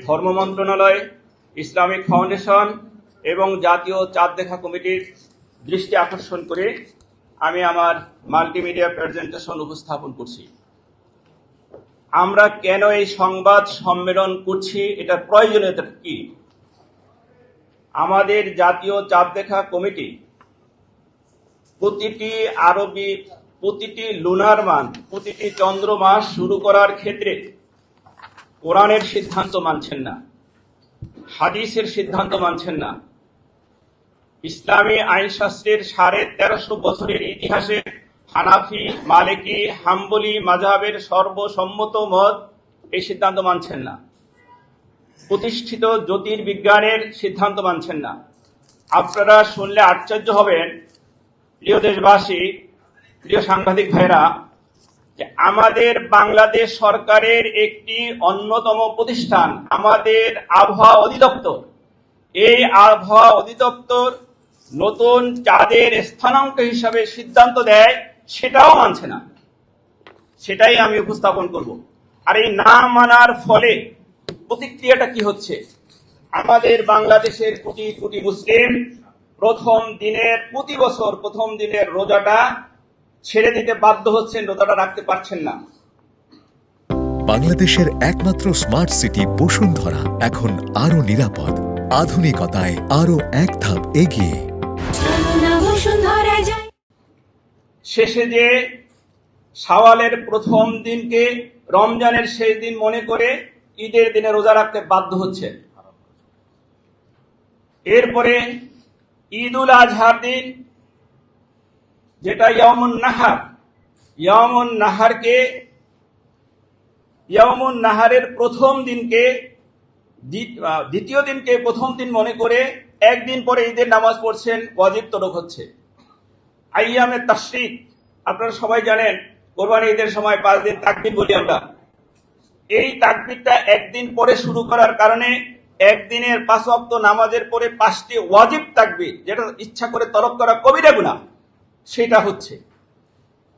ধর্ম মন্ত্রণালয়, Islamic foundation এবং জাতীয় চাঁদ দেখা কমিটির দৃষ্টি আকর্ষণ করে আমি আমার মাল্টিমিডিয়া প্রেজেন্টেশন উপস্থাপন করছি। আমরা কেন এই সংবাদ সম্মেলন করছি, এটার প্রয়োজনীয়তা কি? আমাদের জাতীয় চাঁদ দেখা কমিটি প্রতিটি লুনার মান্থ, প্রতিটি চন্দ্র মাস শুরু করার ক্ষেত্রে কোরআনের সিদ্ধান্ত মানছেন না, হাদিসের সিদ্ধান্ত মানছেন না। ইসলামী আইনশাস্ত্রের 1350 বছরের ইতিহাসে হানাফি, মালিকি, হাম্বলি মাযহাবের সর্বসম্মত মত এই সিদ্ধান্ত মানছেন না। প্রতিষ্ঠিত জ্যোতির্বিজ্ঞানের সিদ্ধান্ত মানছেন না। আপনারা শুনলে আশ্চর্য হবেন, প্রিয় দেশবাসী, প্রিয় সাংবাদিক ভাইরা, যে আমাদের বাংলাদেশ সরকারের একটি অন্যতম প্রতিষ্ঠান আমাদের আবহাওয়া অধিদপ্তর, এই আবহাওয়া অধিদপ্তর নতুন চাঁদের স্থানাঙ্ক হিসাবে সিদ্ধান্ত দেয়, সেটাও মানছে না। সেটাই আমি উপস্থাপন করব। আর এই না মানার ফলে প্রতিক্রিয়াটা কি হচ্ছে? আমাদের বাংলাদেশের কোটি কোটি মুসলিম প্রতি বছর প্রথম দিনের রোজাটা ছেড়ে দিতে বাধ্য হচ্ছেন, রোজাটা রাখতে পারছেন না। বাংলাদেশের একমাত্র স্মার্ট সিটি বসুন্ধরা এখন আরো নিরাপদ, আধুনিকতায় আরো এক ধাপ এগিয়ে। শেষে যে শাওয়ালের প্রথম দিনকে রমজানের শেষ দিন মনে করে ঈদের দিনে রোজা রাখতে বাধ্য হচ্ছে। এরপরে ঈদুল আজহার দিন, যেটা ইয়াউমুন নাহারের প্রথম দিনকে দ্বিতীয় দিনকে প্রথম দিন মনে করে একদিন পরে ঈদের নামাজ পড়ছেন, ওয়াজিব তরক হচ্ছে। আইয়ামে তাশরিক, আপনারা সবাই জানেন কোরবানি ঈদের সময় 5 দিন তাকবীর বলি আমরা। এই তাকবীরটা একদিন পরে শুরু করার কারণে একদিনের 5 ওয়াক্ত নামাজের পরে 5টি ওয়াজিব তাকবীর, যেটা ইচ্ছা করে তরক করা কবিরা গুনাহ, সেটা হচ্ছে।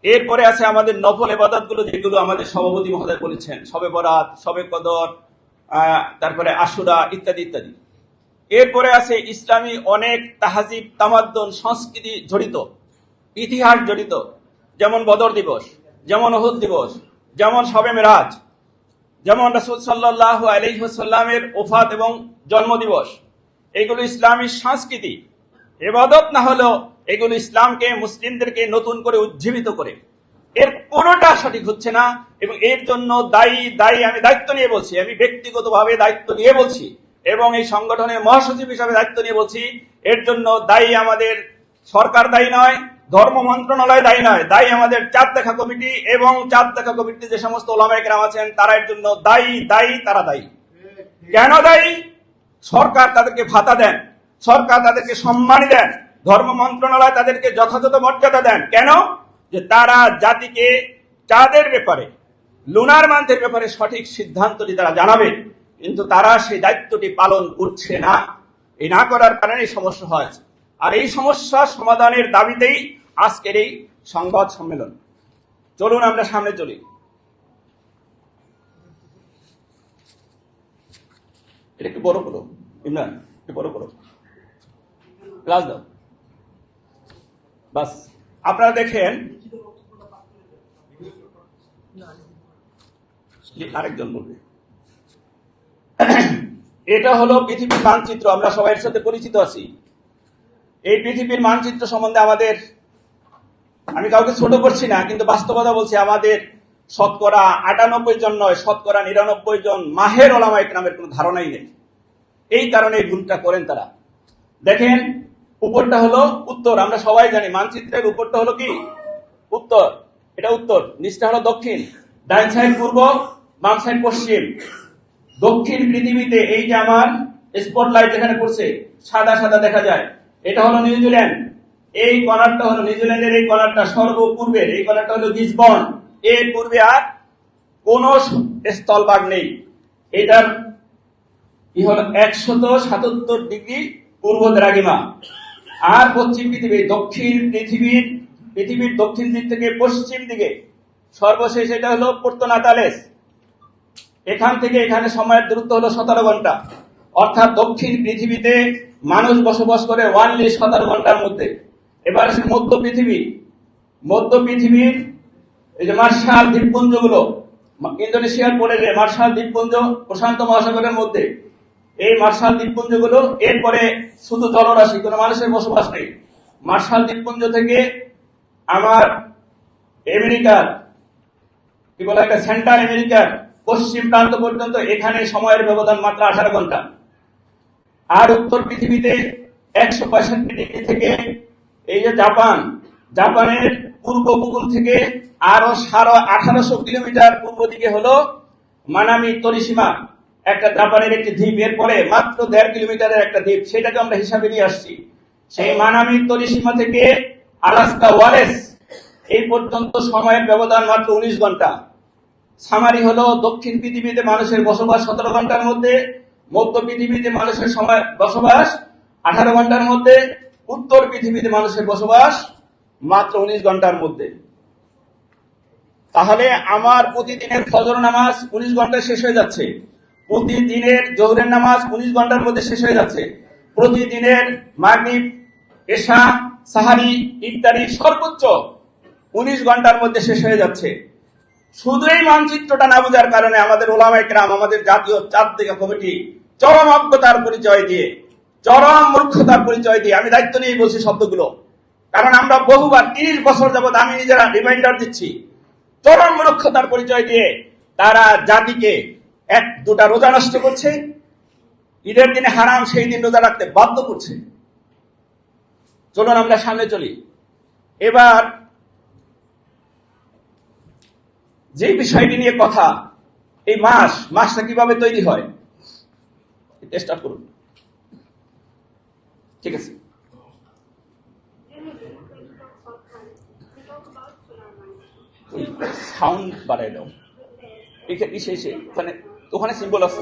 এরপরে আছে আমাদের নফল ইবাদতগুলো, যেগুলো আমাদের সভাপতি মহোদয় বলেছেন, শবে বরাত, শবে কদর, তারপরে আশুরা ইত্যাদি ইত্যাদি। এরপরে আছে ইসলামী অনেক তাহাজিব, তামাদ্দুন, সংস্কৃতি জড়িত, ইতিহাস জড়িত, যেমন বদর দিবস, যেমন উহুদ দিবস, যেমন শবে মেরাজ, যেমন রাসূল সাল্লাল্লাহু আলাইহি ওয়াসাল্লামের ওফাত এবং জন্মদিবস। এগুলো ইসলামী সংস্কৃতি, ইবাদত না হলেও এগুলো ইসলামকে, মুসলিমদেরকে নতুন করে উজ্জীবিত করে। এর কোনোটা সঠিক হচ্ছে না এবং এর জন্য দায়ী আমি দায়িত্ব নিয়ে বলছি, আমি ব্যক্তিগতভাবে দায়িত্ব নিয়ে বলছি এবং এই সংগঠনের মহাসচিব হিসাবে দায়িত্ব নিয়ে বলছি, এর জন্য দায়ী আমাদের সরকার দায়ী নয়, ধর্ম মন্ত্রণালয় দায়ী নয়, দায়ী আমাদের চাঁদ দেখা কমিটি এবং চাঁদ দেখা কমিটিতে যে সমস্ত ওলামায়ে কেরাম আছেন তারা এর জন্য তারা দায়ী। কেন দায়ী? সরকার তাদেরকে ভাতা দেন, সরকার তাদেরকে সম্মান দেন, ধর্ম মন্ত্রণালয় তাদেরকে যথাযথ মর্যাদা দেন। কেন? যে তারা জাতিকে চাঁদের ব্যাপারে, লুনার মান্থের ব্যাপারে সঠিক সিদ্ধান্তটি তারা জানাবে, কিন্তু তারা সেই দায়িত্বটি পালন করছে না। এই না করার কারণে এই সমস্যা হয়। আর এই সমস্যা সমাধানের দাবিতেই আজকের এই সংবাদ সম্মেলন। চলুন আমরা সামনে চলি। এটা একটু বড় করো ইমরান, একটু বড় করো, ক্লাস দাও। বাস, আপনারা দেখেন, আরেকজন বলবে। এটা হলো পৃথিবীর মানচিত্র, আমরা সবাই এর সাথে পরিচিত আছি। এই পৃথিবীর মানচিত্র সম্বন্ধে আমাদের, আমি কাউকে ছোট করছি না, কিন্তু বাস্তবতা বলছি, আমাদের শতকরা 98 জন নয়, শতকরা 99 জন মাহের ওলামায়ে কেরামের কোনো ধারণাই নেই। এই কারণে এই ভুলটা করেন তারা। দেখেন, উপরটা হলো উত্তর, আমরা সবাই জানি মানচিত্রের উপরটা হলো কি উত্তর, এটা উত্তর, নিচটা হলো দক্ষিণ, ডান সাইড পূর্ব, বাম সাইড পশ্চিম। দক্ষিণ পৃথিবীতে এই যে আমার স্পটলাইট যেখানে পড়ছে সাদা সাদা দেখা যায়, এটা হলো নিউজিল্যান্ড। এই কর্নারটা হলো নিউজিল্যান্ডের, এই কর্নারটা সর্বপূর্বের, এই কর্নারটা হলো লিসবন। এর পূর্বে আর কোন স্থলভাগ নেই। এটার কি হলো 177 ডিগ্রি পূর্ব দ্রাঘিমা। আর পশ্চিম পৃথিবী, পৃথিবীর দক্ষিণ দিক থেকে পশ্চিম দিকে সর্বশেষ এটা হলো পোর্তো নাতালেস। এখান থেকে এখানে সময়ের দূরত্ব হলো 17 ঘন্টা, অর্থাৎ দক্ষিণ পৃথিবীতে মানুষ বসবাস করে ওয়ানলি 17 ঘন্টার মধ্যে। এবার আসে মধ্য পৃথিবীর এই যে মার্শাল দ্বীপপুঞ্জগুলো, ইন্দোনেশিয়ার পরে যে মার্শাল দ্বীপপুঞ্জ প্রশান্ত মহাসাগরের মধ্যে, এই মার্শাল দ্বীপপুঞ্জগুলো, এরপরে শুধু জলরাশি, কোনো মানুষের বসবাস নেই। মার্শাল দ্বীপপুঞ্জ থেকে আমার আমেরিকার কি বলা একটা সেন্ট্রাল আমেরিকার পশ্চিম প্রান্ত পর্যন্ত এখানে সময়ের ব্যবধান মাত্র 18 ঘন্টা। আর উত্তর পৃথিবীতে 165 ডিগ্রি থেকে এই যে জাপানের পূর্ব উপকূল থেকে আরো 1800 কিলোমিটার পূর্ব দিকে হলো মানামি তরিসীমা, একটা জাপানের একটি দ্বীপ। এরপরে মাত্র 1.5 কিলোমিটারের একটা দ্বীপ, সেটাকে আমরা হিসাবে নিয়ে আসছি। সেই মানামি তরিসীমা থেকে আলাস্কা ওয়ালেস এই পর্যন্ত সময়ের ব্যবধান মাত্র 19 ঘন্টা। সামারি হলো দক্ষিণ পৃথিবীতে মানুষের বসবাস 17 ঘন্টার মধ্যে, মধ্য পৃথিবীতে মানুষের সময় বসবাস 18 ঘন্টার মধ্যে, উত্তর পৃথিবীতে মানুষের বসবাস মাত্র 19 ঘন্টার মধ্যে। তাহলে আমার প্রতিদিনের ফজর নামাজ 19 ঘন্টায় শেষ হয়ে যাচ্ছে, প্রতিদিনের জোহরের নামাজ 19 ঘন্টার মধ্যে শেষ হয়ে যাচ্ছে, প্রতিদিনের মাগরিব, এশা, সাহারি ইত্যাদি সর্বোচ্চ 19 ঘন্টার মধ্যে শেষ হয়ে যাচ্ছে। শুধু এই মানচিত্রটা না বোঝার কারণে আমাদের ওলামায়ে কেরাম, আমাদের জাতীয় চাঁদ দেখা কমিটি চরম অজ্ঞতার পরিচয় দিয়ে, চরম মূর্খতার পরিচয় দিয়ে, আমি দায়িত্ব নিয়ে বলছি শব্দগুলো, কারণ আমরা বহুবার 30 বছর যাবৎ আমি নিজেরা রিমাইন্ডার দিচ্ছি, চরম মূর্খতার পরিচয় দিয়ে তারা জাতিকে 1-2টা রোজা নষ্ট করছে, ঈদের দিনে হারাম সেই দিন রোজা রাখতে বাধ্য করছে। চলুন আমরা সামনে চলি। এবার যে বিষয়টি নিয়ে কথা, এই মাসটা কিভাবে তৈরি হয় স্টার্ট করুন। ঠিক আছে, সাউন্ড বাড়াই দাও। ওখানে সিম্বল আছে।